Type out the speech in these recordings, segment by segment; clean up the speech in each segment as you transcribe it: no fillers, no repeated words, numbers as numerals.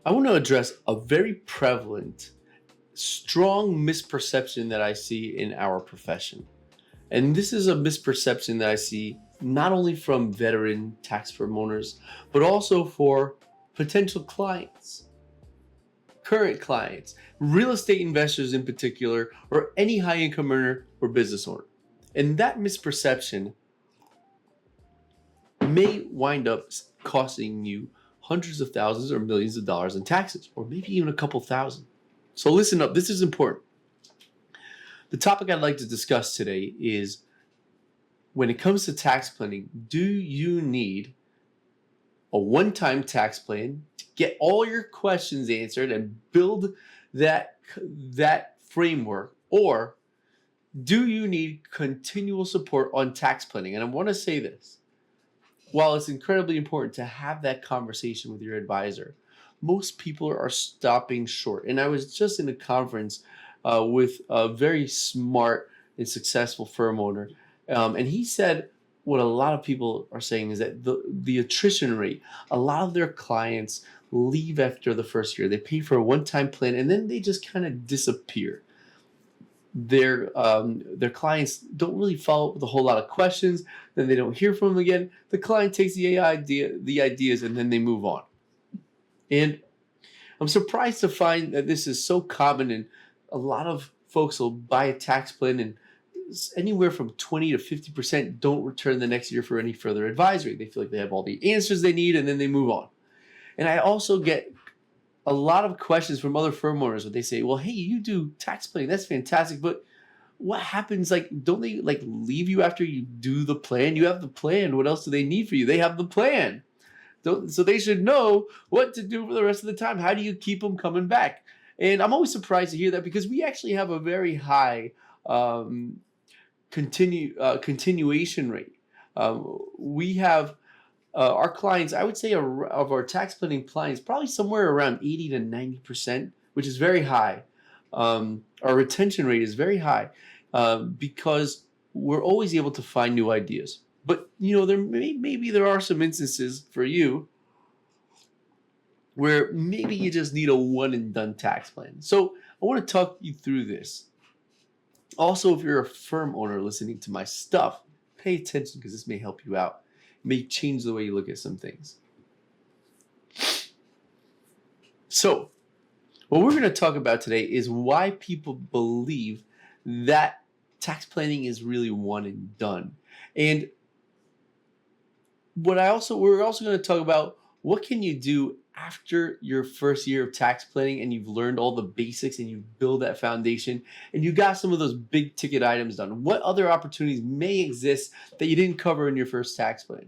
I want to address a very prevalent, strong misperception that I see in our profession. And this is a misperception that I see not only from veteran tax firm owners, but also for potential clients, current clients, real estate investors in particular, or any high income earner or business owner. And that misperception may wind up costing you hundreds of thousands or millions of dollars in taxes, or maybe even a couple thousand. So listen up, this is important. The topic I'd like to discuss today is when it comes to tax planning, do you need a one-time tax plan to get all your questions answered and build that framework, or do you need continual support on tax planning? And I want to say this. While it's incredibly important to have that conversation with your advisor, most people are stopping short. And I was just in a conference with a very smart and successful firm owner, and he said what a lot of people are saying is that the attrition rate, a lot of their clients leave after the first year. They pay for a one-time plan and then they just kind of disappear. Their clients don't really follow up with a whole lot of questions. Then they don't hear from them again. The client takes the ideas, and then they move on. And I'm surprised to find that this is so common, and a lot of folks will buy a tax plan, and anywhere from 20 to 50% don't return the next year for any further advisory. They feel like they have all the answers they need, and then they move on. And I also get a lot of questions from other firm owners where they say, well, hey, you do tax planning. That's fantastic. But what happens? Like, don't they like leave you after you do the plan? You have the plan. What else do they need for you? They have the plan. So they should know what to do for the rest of the time. How do you keep them coming back? And I'm always surprised to hear that, because we actually have a very high continuation rate. We have our clients, I would say, of our tax planning clients, probably somewhere around 80 to 90%, which is very high. Our retention rate is very high because we're always able to find new ideas. But maybe there are some instances for you where maybe you just need a one and done tax plan. So I want to talk you through this. Also, if you're a firm owner listening to my stuff, pay attention, because this may help you out. It may change the way you look at some things. So, what we're going to talk about today is why people believe that tax planning is really one and done. And we're also going to talk about what can you do after your first year of tax planning and you've learned all the basics and you build that foundation and you got some of those big ticket items done. What other opportunities may exist that you didn't cover in your first tax plan?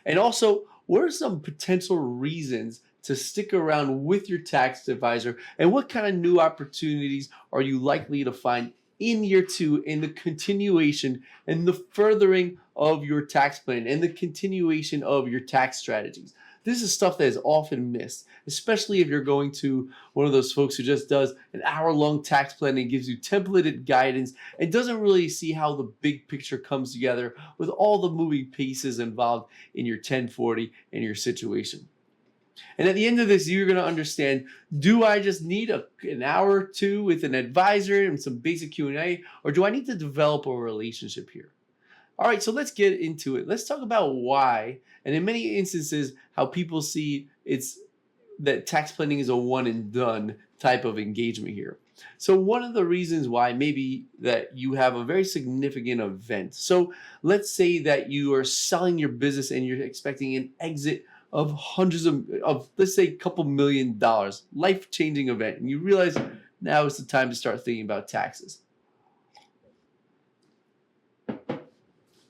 And also, what are some potential reasons to stick around with your tax advisor, and what kind of new opportunities are you likely to find in year two in the continuation and the furthering of your tax plan and the continuation of your tax strategies? This is stuff that is often missed, especially if you're going to one of those folks who just does an hour-long tax plan and gives you templated guidance and doesn't really see how the big picture comes together with all the moving pieces involved in your 1040 and your situation. And at the end of this, you're going to understand, do I just need an hour or two with an advisor and some basic Q&A, or do I need to develop a relationship here? All right, so let's get into it. Let's talk about why, and in many instances, how people see that tax planning is a one and done type of engagement here. So one of the reasons why maybe that you have a very significant event. So let's say that you are selling your business and you're expecting an exit of hundreds of let's say a couple $1 million, life-changing event, and you realize now is the time to start thinking about taxes.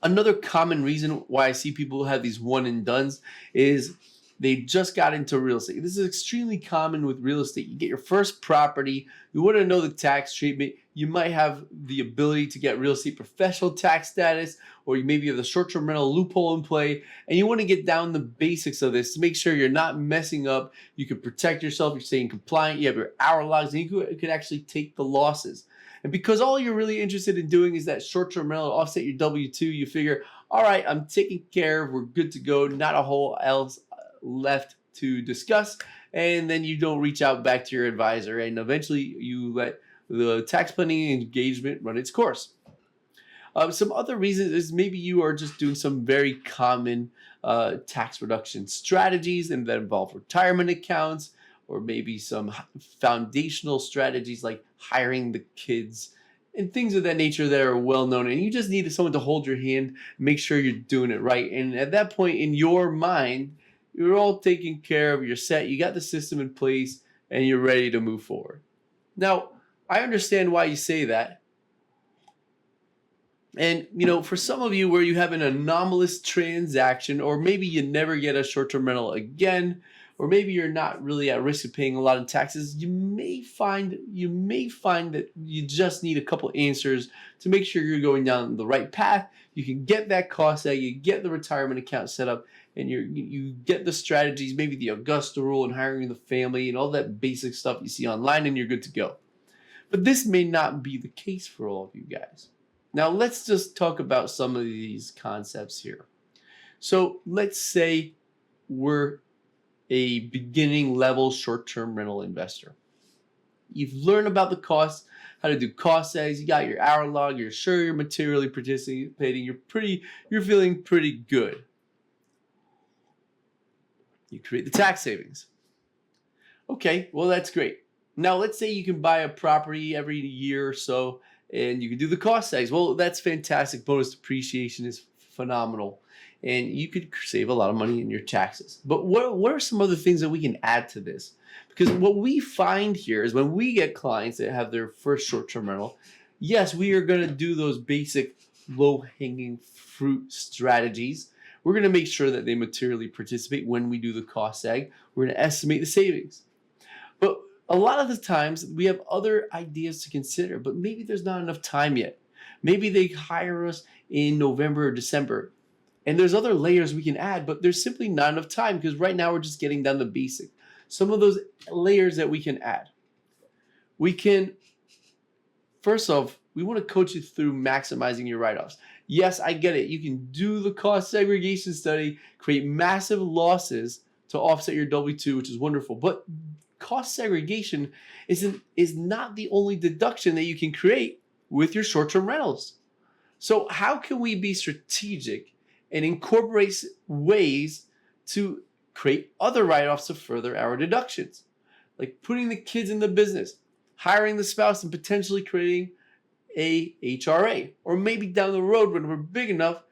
Another common reason why I see people have these one and dones is they just got into real estate. This is extremely common with real estate. You get your first property, you want to know the tax treatment, you might have the ability to get real estate professional tax status, or you maybe have the short-term rental loophole in play, and you want to get down the basics of this to make sure you're not messing up, you can protect yourself, you're staying compliant, you have your hour logs, and you could actually take the losses. And because all you're really interested in doing is that short-term rental, offset your W-2, you figure, all right, I'm taken care of, we're good to go, not a whole else left to discuss. and then you don't reach out back to your advisor, and eventually you let the tax planning engagement run its course. Some other reasons is maybe you are just doing some very common tax reduction strategies and that involve retirement accounts, or maybe some foundational strategies like hiring the kids and things of that nature that are well known. And you just need someone to hold your hand, make sure you're doing it right. And at that point, in your mind, you're all taken care of, you're set, you got the system in place, and you're ready to move forward. Now, I understand why you say that. And, for some of you where you have an anomalous transaction, or maybe you never get a short-term rental again, or maybe you're not really at risk of paying a lot of taxes, you may find that you just need a couple answers to make sure you're going down the right path. You can get that cost out, you get the retirement account set up, and you get the strategies, maybe the Augusta rule and hiring the family and all that basic stuff you see online, and you're good to go. But this may not be the case for all of you guys. Now, let's just talk about some of these concepts here. So let's say we're a beginning level short-term rental investor. You've learned about the costs, how to do cost segs, you got your hour log, you're sure you're materially participating, you're feeling pretty good. You create the tax savings. Okay, well, that's great. Now, let's say you can buy a property every year or so, and you can do the cost segs. Well, that's fantastic. Bonus depreciation is phenomenal, and you could save a lot of money in your taxes. But what are some other things that we can add to this? Because what we find here is when we get clients that have their first short-term rental, yes, we are going to do those basic low-hanging fruit strategies. We're going to make sure that they materially participate when we do the cost seg. We're going to estimate the savings. But a lot of the times we have other ideas to consider, but maybe there's not enough time yet. Maybe they hire us in November or December, and there's other layers we can add, but there's simply not enough time because right now we're just getting down the basic. Some of those layers that we can add. We can, first off, we want to coach you through maximizing your write-offs. Yes, I get it. You can do the cost segregation study, create massive losses to offset your W-2, which is wonderful, but cost segregation is not the only deduction that you can create with your short-term rentals. So how can we be strategic and incorporate ways to create other write-offs to further our deductions? Like putting the kids in the business, hiring the spouse, and potentially creating a HRA. Or maybe down the road when we're big enough,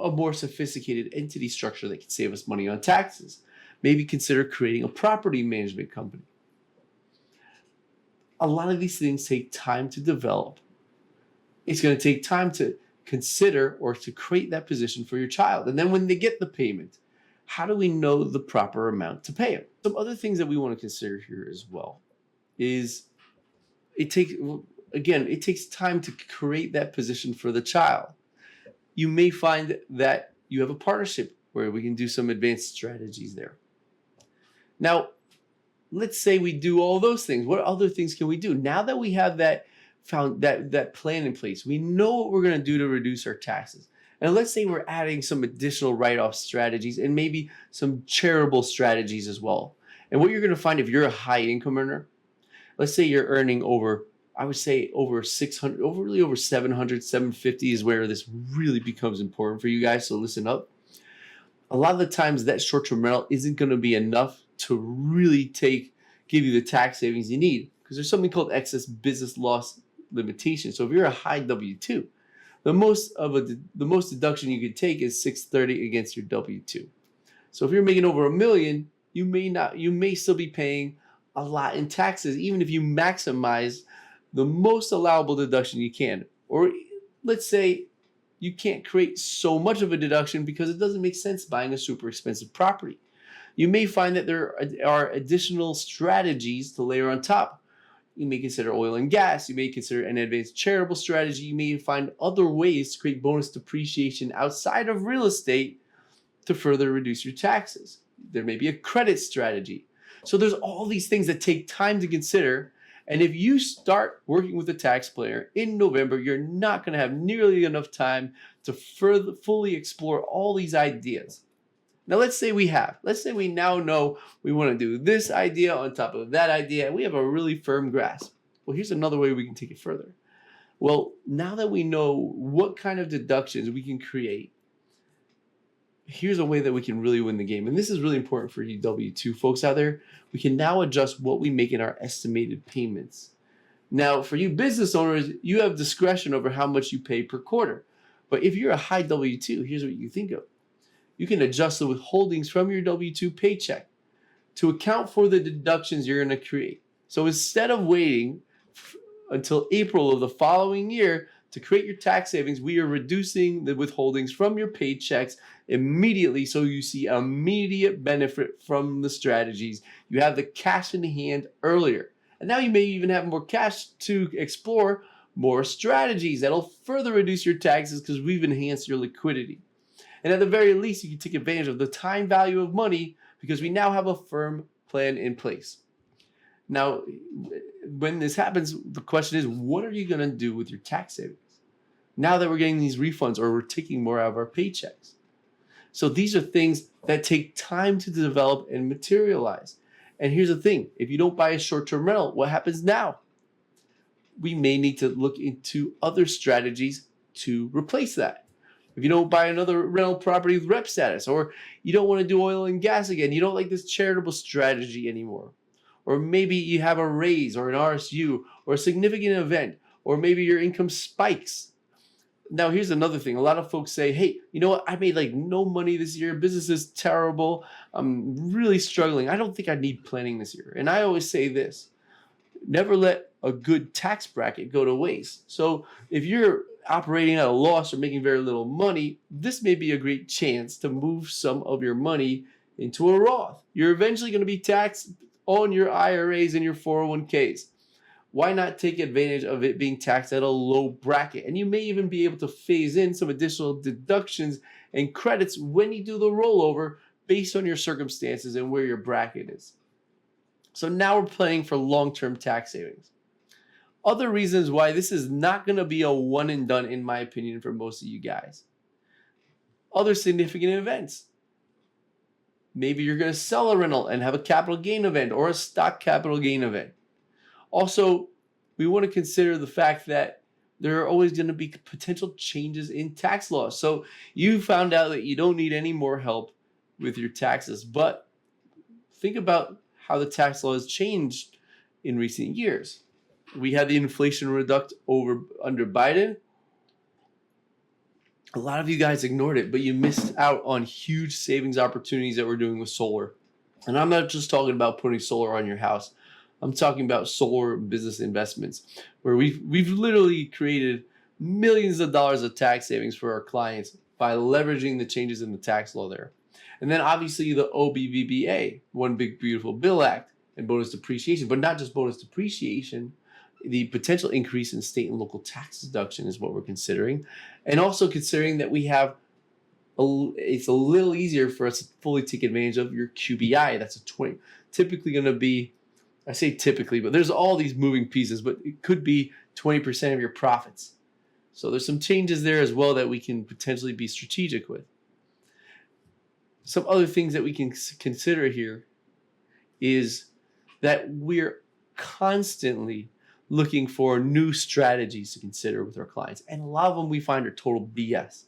a more sophisticated entity structure that can save us money on taxes. Maybe consider creating a property management company. A lot of these things take time to develop. It's going to take time to consider or to create that position for your child. And then when they get the payment, how do we know the proper amount to pay them? Some other things that we want to consider here as well is it takes time to create that position for the child. You may find that you have a partnership where we can do some advanced strategies there. Now, let's say we do all those things. What other things can we do? Now that we have that plan in place, we know what we're going to do to reduce our taxes. And let's say we're adding some additional write-off strategies and maybe some charitable strategies as well. And what you're going to find if you're a high income earner, let's say you're earning over 600, over 700, 750 is where this really becomes important for you guys. So listen up. A lot of the times that short-term rental isn't going to be enough to really give you the tax savings you need, because there's something called excess business loss limitation. So if you're a high W-2, the most deduction you could take is $630 against your W-2. So if you're making over $1 million, you may still be paying a lot in taxes, even if you maximize the most allowable deduction you can. Or let's say you can't create so much of a deduction because it doesn't make sense buying a super expensive property. You may find that there are additional strategies to layer on top. You may consider oil and gas. You may consider an advanced charitable strategy. You may find other ways to create bonus depreciation outside of real estate to further reduce your taxes. There may be a credit strategy. So there's all these things that take time to consider. And if you start working with a tax planner in November, you're not going to have nearly enough time to fully explore all these ideas. Now let's say we have. Let's say we now know we want to do this idea on top of that idea, and we have a really firm grasp. Well, here's another way we can take it further. Well, now that we know what kind of deductions we can create, here's a way that we can really win the game. And this is really important for you W-2 folks out there. We can now adjust what we make in our estimated payments. Now, for you business owners, you have discretion over how much you pay per quarter. But if you're a high W-2, here's what you think of. You can adjust the withholdings from your W-2 paycheck to account for the deductions you're going to create. So instead of waiting until April of the following year to create your tax savings, we are reducing the withholdings from your paychecks immediately, so you see immediate benefit from the strategies. You have the cash in hand earlier. And now you may even have more cash to explore more strategies that'll further reduce your taxes because we've enhanced your liquidity. And at the very least, you can take advantage of the time value of money because we now have a firm plan in place. Now, when this happens, the question is, what are you going to do with your tax savings now that we're getting these refunds or we're taking more out of our paychecks? So these are things that take time to develop and materialize. And here's the thing. If you don't buy a short-term rental, what happens now? We may need to look into other strategies to replace that. If you don't buy another rental property with rep status, or you don't want to do oil and gas again, you don't like this charitable strategy anymore. Or maybe you have a raise or an RSU or a significant event, or maybe your income spikes. Now, here's another thing. A lot of folks say, hey, you know what? I made like no money this year. Business is terrible. I'm really struggling. I don't think I need planning this year. And I always say this, never let a good tax bracket go to waste. So if you're operating at a loss or making very little money, this may be a great chance to move some of your money into a Roth. You're eventually going to be taxed on your IRAs and your 401ks. Why not take advantage of it being taxed at a low bracket? And you may even be able to phase in some additional deductions and credits when you do the rollover based on your circumstances and where your bracket is. So now we're planning for long-term tax savings. Other reasons why this is not going to be a one and done, in my opinion, for most of you guys. Other significant events. Maybe you're going to sell a rental and have a capital gain event or a stock capital gain event. Also, we want to consider the fact that there are always going to be potential changes in tax laws. So you found out that you don't need any more help with your taxes, but think about how the tax law has changed in recent years. We had the Inflation Reduction under Biden. A lot of you guys ignored it, but you missed out on huge savings opportunities that we're doing with solar. And I'm not just talking about putting solar on your house. I'm talking about solar business investments, where we've literally created millions of dollars of tax savings for our clients by leveraging the changes in the tax law there. And then obviously the OBBBA, One Big Beautiful Bill Act, and bonus depreciation, but not just bonus depreciation. The potential increase in state and local tax deduction is what we're considering. And also considering that we have, it's a little easier for us to fully take advantage of your QBI. That's typically going to be, I say typically, but there's all these moving pieces, but it could be 20% of your profits. So there's some changes there as well that we can potentially be strategic with. Some other things that we can consider here is that we're constantly looking for new strategies to consider with our clients. And a lot of them we find are total BS.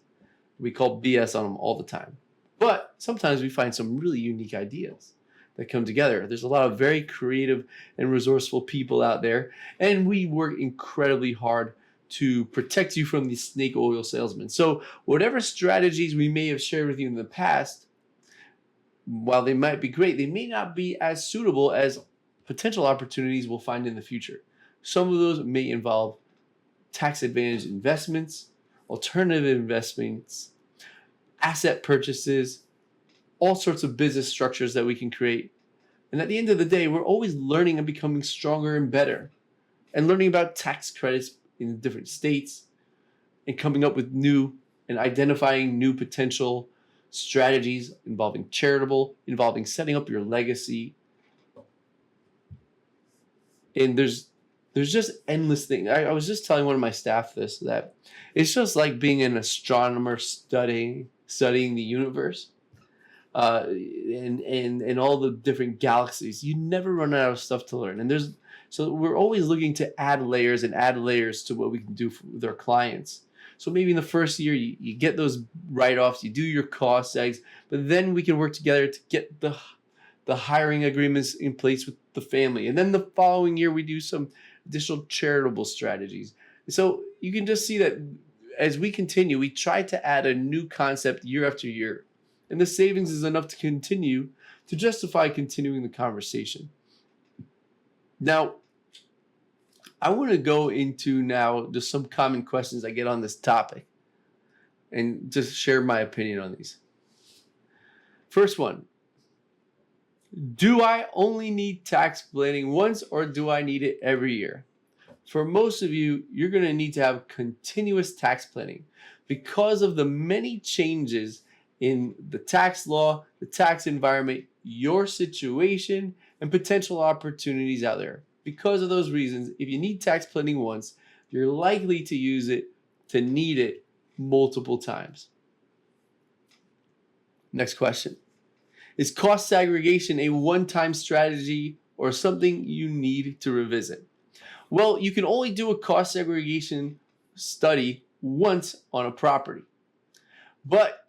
We call BS on them all the time. But sometimes we find some really unique ideas that come together. There's a lot of very creative and resourceful people out there, and we work incredibly hard to protect you from these snake oil salesmen. So whatever strategies we may have shared with you in the past, while they might be great, they may not be as suitable as potential opportunities we'll find in the future. Some of those may involve tax advantage investments, alternative investments, asset purchases, all sorts of business structures that we can create. And at the end of the day, we're always learning and becoming stronger and better, and learning about tax credits in different states, and coming up with new and identifying new potential strategies involving charitable, involving setting up your legacy. And there's just endless things. I was just telling one of my staff this, that it's just like being an astronomer studying the universe. and all the different galaxies. You never run out of stuff to learn. And so we're always looking to add layers and add layers to what we can do with our clients. So maybe in the first year, you get those write-offs, you do your cost segs, but then we can work together to get the hiring agreements in place with the family. And then the following year, we do some additional charitable strategies. So you can just see that as we continue, we try to add a new concept year after year. And the savings is enough to continue to justify continuing the conversation. Now, I want to go into now just some common questions I get on this topic and just share my opinion on these. First one, do I only need tax planning once or do I need it every year? For most of you, you're going to need to have continuous tax planning because of the many changes in the tax law, the tax environment, your situation, and potential opportunities out there. Because of those reasons, if you need tax planning once, you're likely to need it multiple times. Next question. Is cost segregation a one-time strategy or something you need to revisit? Well, you can only do a cost segregation study once on a property. But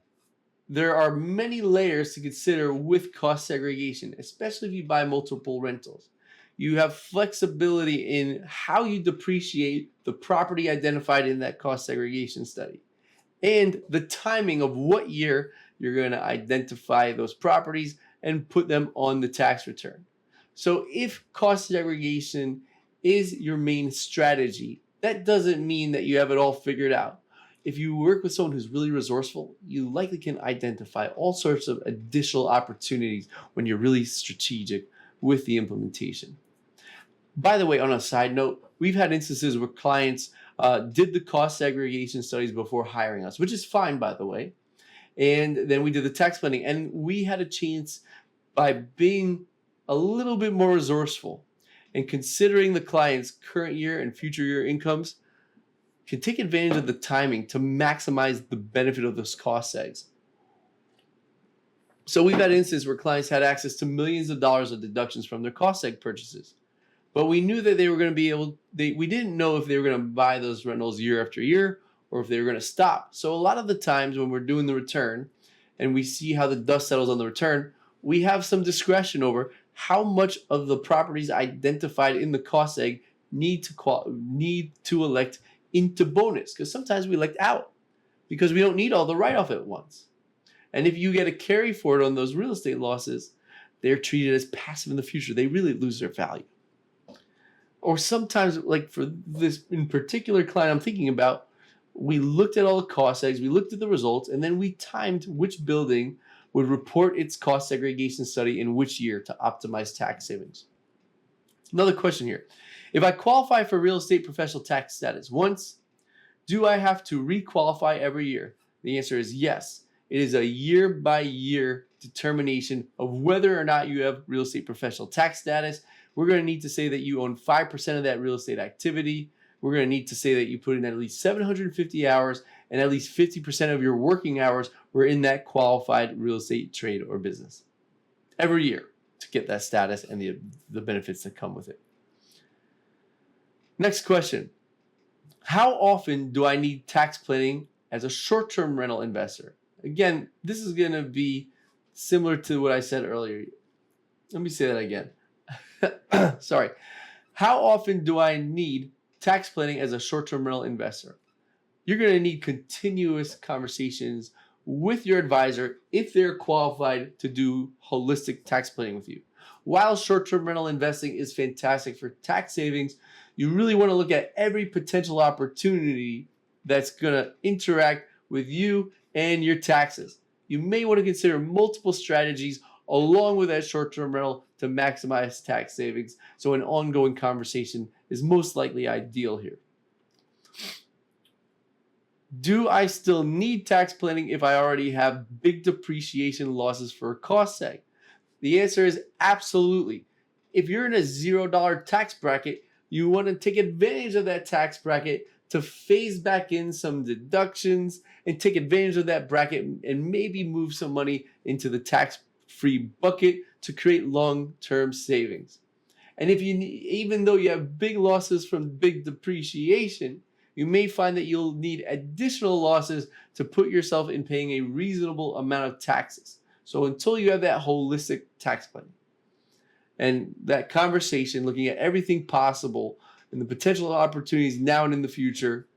there are many layers to consider with cost segregation, especially if you buy multiple rentals. You have flexibility in how you depreciate the property identified in that cost segregation study and the timing of what year you're going to identify those properties and put them on the tax return. So if cost segregation is your main strategy, that doesn't mean that you have it all figured out. If you work with someone who's really resourceful, you likely can identify all sorts of additional opportunities when you're really strategic with the implementation. By the way, on a side note, we've had instances where clients did the cost segregation studies before hiring us, which is fine, by the way. And then we did the tax planning, and we had a chance by being a little bit more resourceful and considering the client's current year and future year incomes, can take advantage of the timing to maximize the benefit of those cost segs. So we've had instances where clients had access to millions of dollars of deductions from their cost seg purchases. But we knew that they were going to be we didn't know if they were going to buy those rentals year after year or if they were going to stop. So a lot of the times when we're doing the return and we see how the dust settles on the return, we have some discretion over how much of the properties identified in the cost seg need to elect into bonus, because sometimes we elect out because we don't need all the write-off at once. And if you get a carry forward on those real estate losses, they're treated as passive in the future. They really lose their value. Or sometimes, like for this in particular client I'm thinking about, we looked at all the cost segs, we looked at the results, and then we timed which building would report its cost segregation study in which year to optimize tax savings. Another question here. If I qualify for real estate professional tax status once, do I have to re-qualify every year? The answer is yes. It is a year-by-year determination of whether or not you have real estate professional tax status. We're going to need to say that you own 5% of that real estate activity. We're going to need to say that you put in at least 750 hours and at least 50% of your working hours were in that qualified real estate trade or business every year to get that status and the benefits that come with it. Next question. How often do I need tax planning as a short-term rental investor? Again, this is going to be similar to what I said earlier. Let me say that again. Sorry. How often do I need tax planning as a short-term rental investor? You're going to need continuous conversations with your advisor if they're qualified to do holistic tax planning with you. While short-term rental investing is fantastic for tax savings, you really want to look at every potential opportunity that's going to interact with you and your taxes. You may want to consider multiple strategies along with that short-term rental to maximize tax savings. So an ongoing conversation is most likely ideal here. Do I still need tax planning if I already have big depreciation losses for a cost seg? The answer is absolutely. If you're in a $0 tax bracket, you want to take advantage of that tax bracket to phase back in some deductions and take advantage of that bracket and maybe move some money into the tax-free bucket to create long-term savings. And even though you have big losses from big depreciation, you may find that you'll need additional losses to put yourself in paying a reasonable amount of taxes. So until you have that holistic tax plan and that conversation, looking at everything possible and the potential opportunities now and in the future,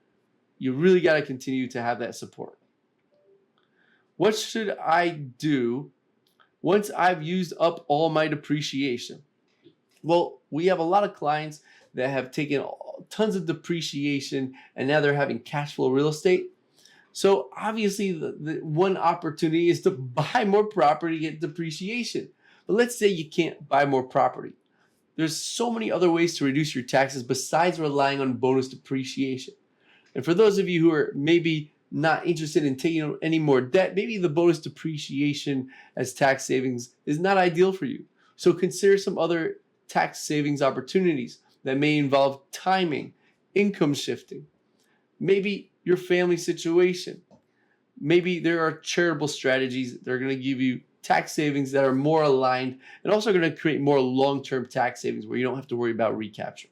you really got to continue to have that support. What should I do once I've used up all my depreciation? Well, we have a lot of clients that have taken tons of depreciation and now they're having cash flow real estate. So obviously the one opportunity is to buy more property, get depreciation. But let's say you can't buy more property. There's so many other ways to reduce your taxes besides relying on bonus depreciation. And for those of you who are maybe not interested in taking on any more debt, maybe the bonus depreciation as tax savings is not ideal for you. So consider some other tax savings opportunities that may involve timing, income shifting, maybe your family situation. Maybe there are charitable strategies that are going to give you tax savings that are more aligned and also going to create more long-term tax savings where you don't have to worry about recapture.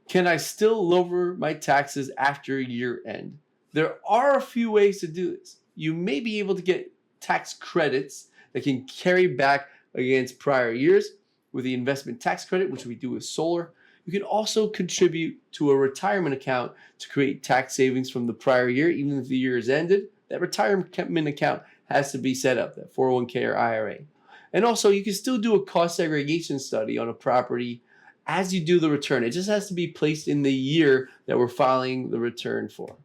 Can I still lower my taxes after year end? There are a few ways to do this. You may be able to get tax credits that can carry back against prior years with the investment tax credit, which we do with solar. You can also contribute to a retirement account to create tax savings from the prior year, even if the year is ended. That retirement account has to be set up, that 401k or IRA. And also, you can still do a cost segregation study on a property as you do the return. It just has to be placed in the year that we're filing the return for.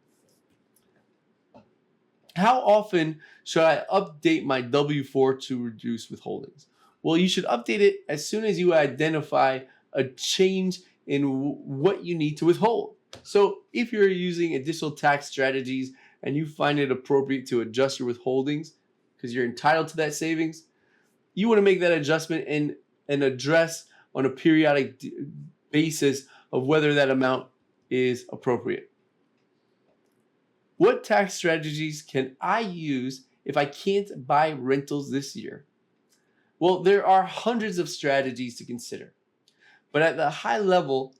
How often should I update my W-4 to reduce withholdings? Well, you should update it as soon as you identify a change in what you need to withhold. So if you're using additional tax strategies and you find it appropriate to adjust your withholdings because you're entitled to that savings, you want to make that adjustment and address on a periodic basis of whether that amount is appropriate. What tax strategies can I use if I can't buy rentals this year? Well, there are hundreds of strategies to consider. But at the high level,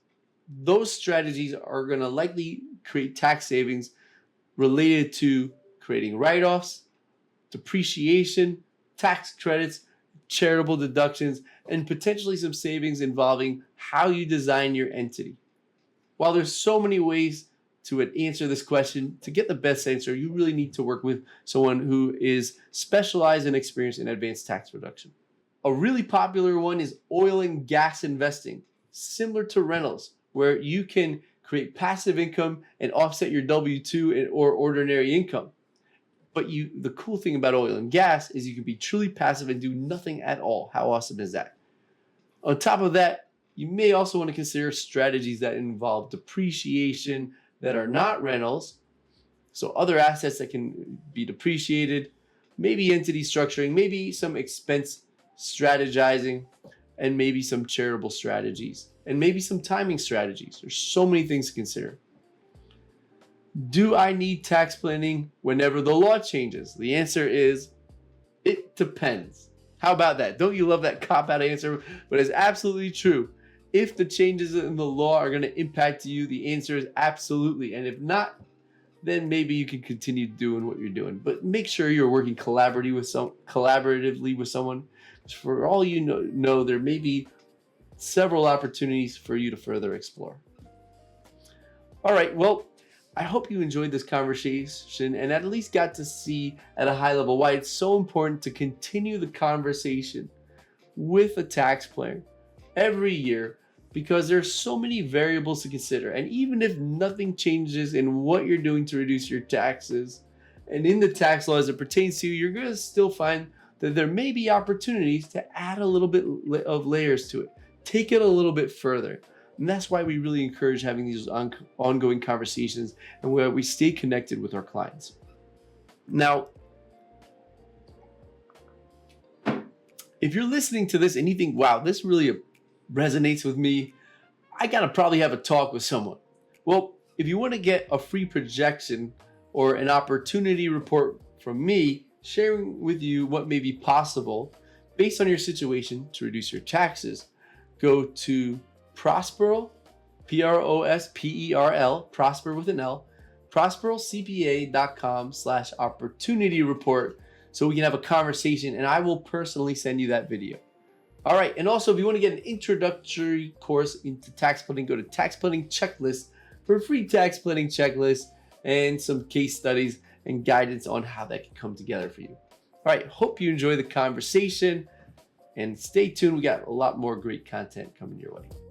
those strategies are going to likely create tax savings related to creating write-offs, depreciation, tax credits, charitable deductions, and potentially some savings involving how you design your entity. While there's so many ways to answer this question, to get the best answer, you really need to work with someone who is specialized and experienced in advanced tax reduction. A really popular one is oil and gas investing, similar to rentals, where you can create passive income and offset your W-2 or ordinary income. But the cool thing about oil and gas is you can be truly passive and do nothing at all. How awesome is that? On top of that, you may also want to consider strategies that involve depreciation that are not rentals. So other assets that can be depreciated, maybe entity structuring, maybe some expense strategizing, and maybe some charitable strategies, and maybe some timing strategies. There's so many things to consider. Do I need tax planning whenever the law changes? The answer is, it depends. How about that? Don't you love that cop-out answer? But it's absolutely true. If the changes in the law are going to impact you, the answer is absolutely. And if not, then maybe you can continue doing what you're doing. But make sure you're working collaboratively with someone. For all you know, there may be several opportunities for you to further explore. All right, well, I hope you enjoyed this conversation and at least got to see at a high level why it's so important to continue the conversation with a tax planner every year, because there's so many variables to consider. And even if nothing changes in what you're doing to reduce your taxes and in the tax law as it pertains to you, you're going to still find that there may be opportunities to add a little bit of layers to it. Take it a little bit further. And that's why we really encourage having these ongoing conversations and where we stay connected with our clients. Now, if you're listening to this and you think, wow, this really resonates with me, I gotta probably have a talk with someone. Well, if you want to get a free projection or an opportunity report from me sharing with you what may be possible based on your situation to reduce your taxes, go to Prosperl, Prosperl, Prosper with an L, prosperlcpa.com/opportunity report so we can have a conversation and I will personally send you that video. All right, and also if you want to get an introductory course into tax planning, go to Tax Planning Checklist for a free tax planning checklist and some case studies and guidance on how that can come together for you. All right, hope you enjoy the conversation and stay tuned. We got a lot more great content coming your way.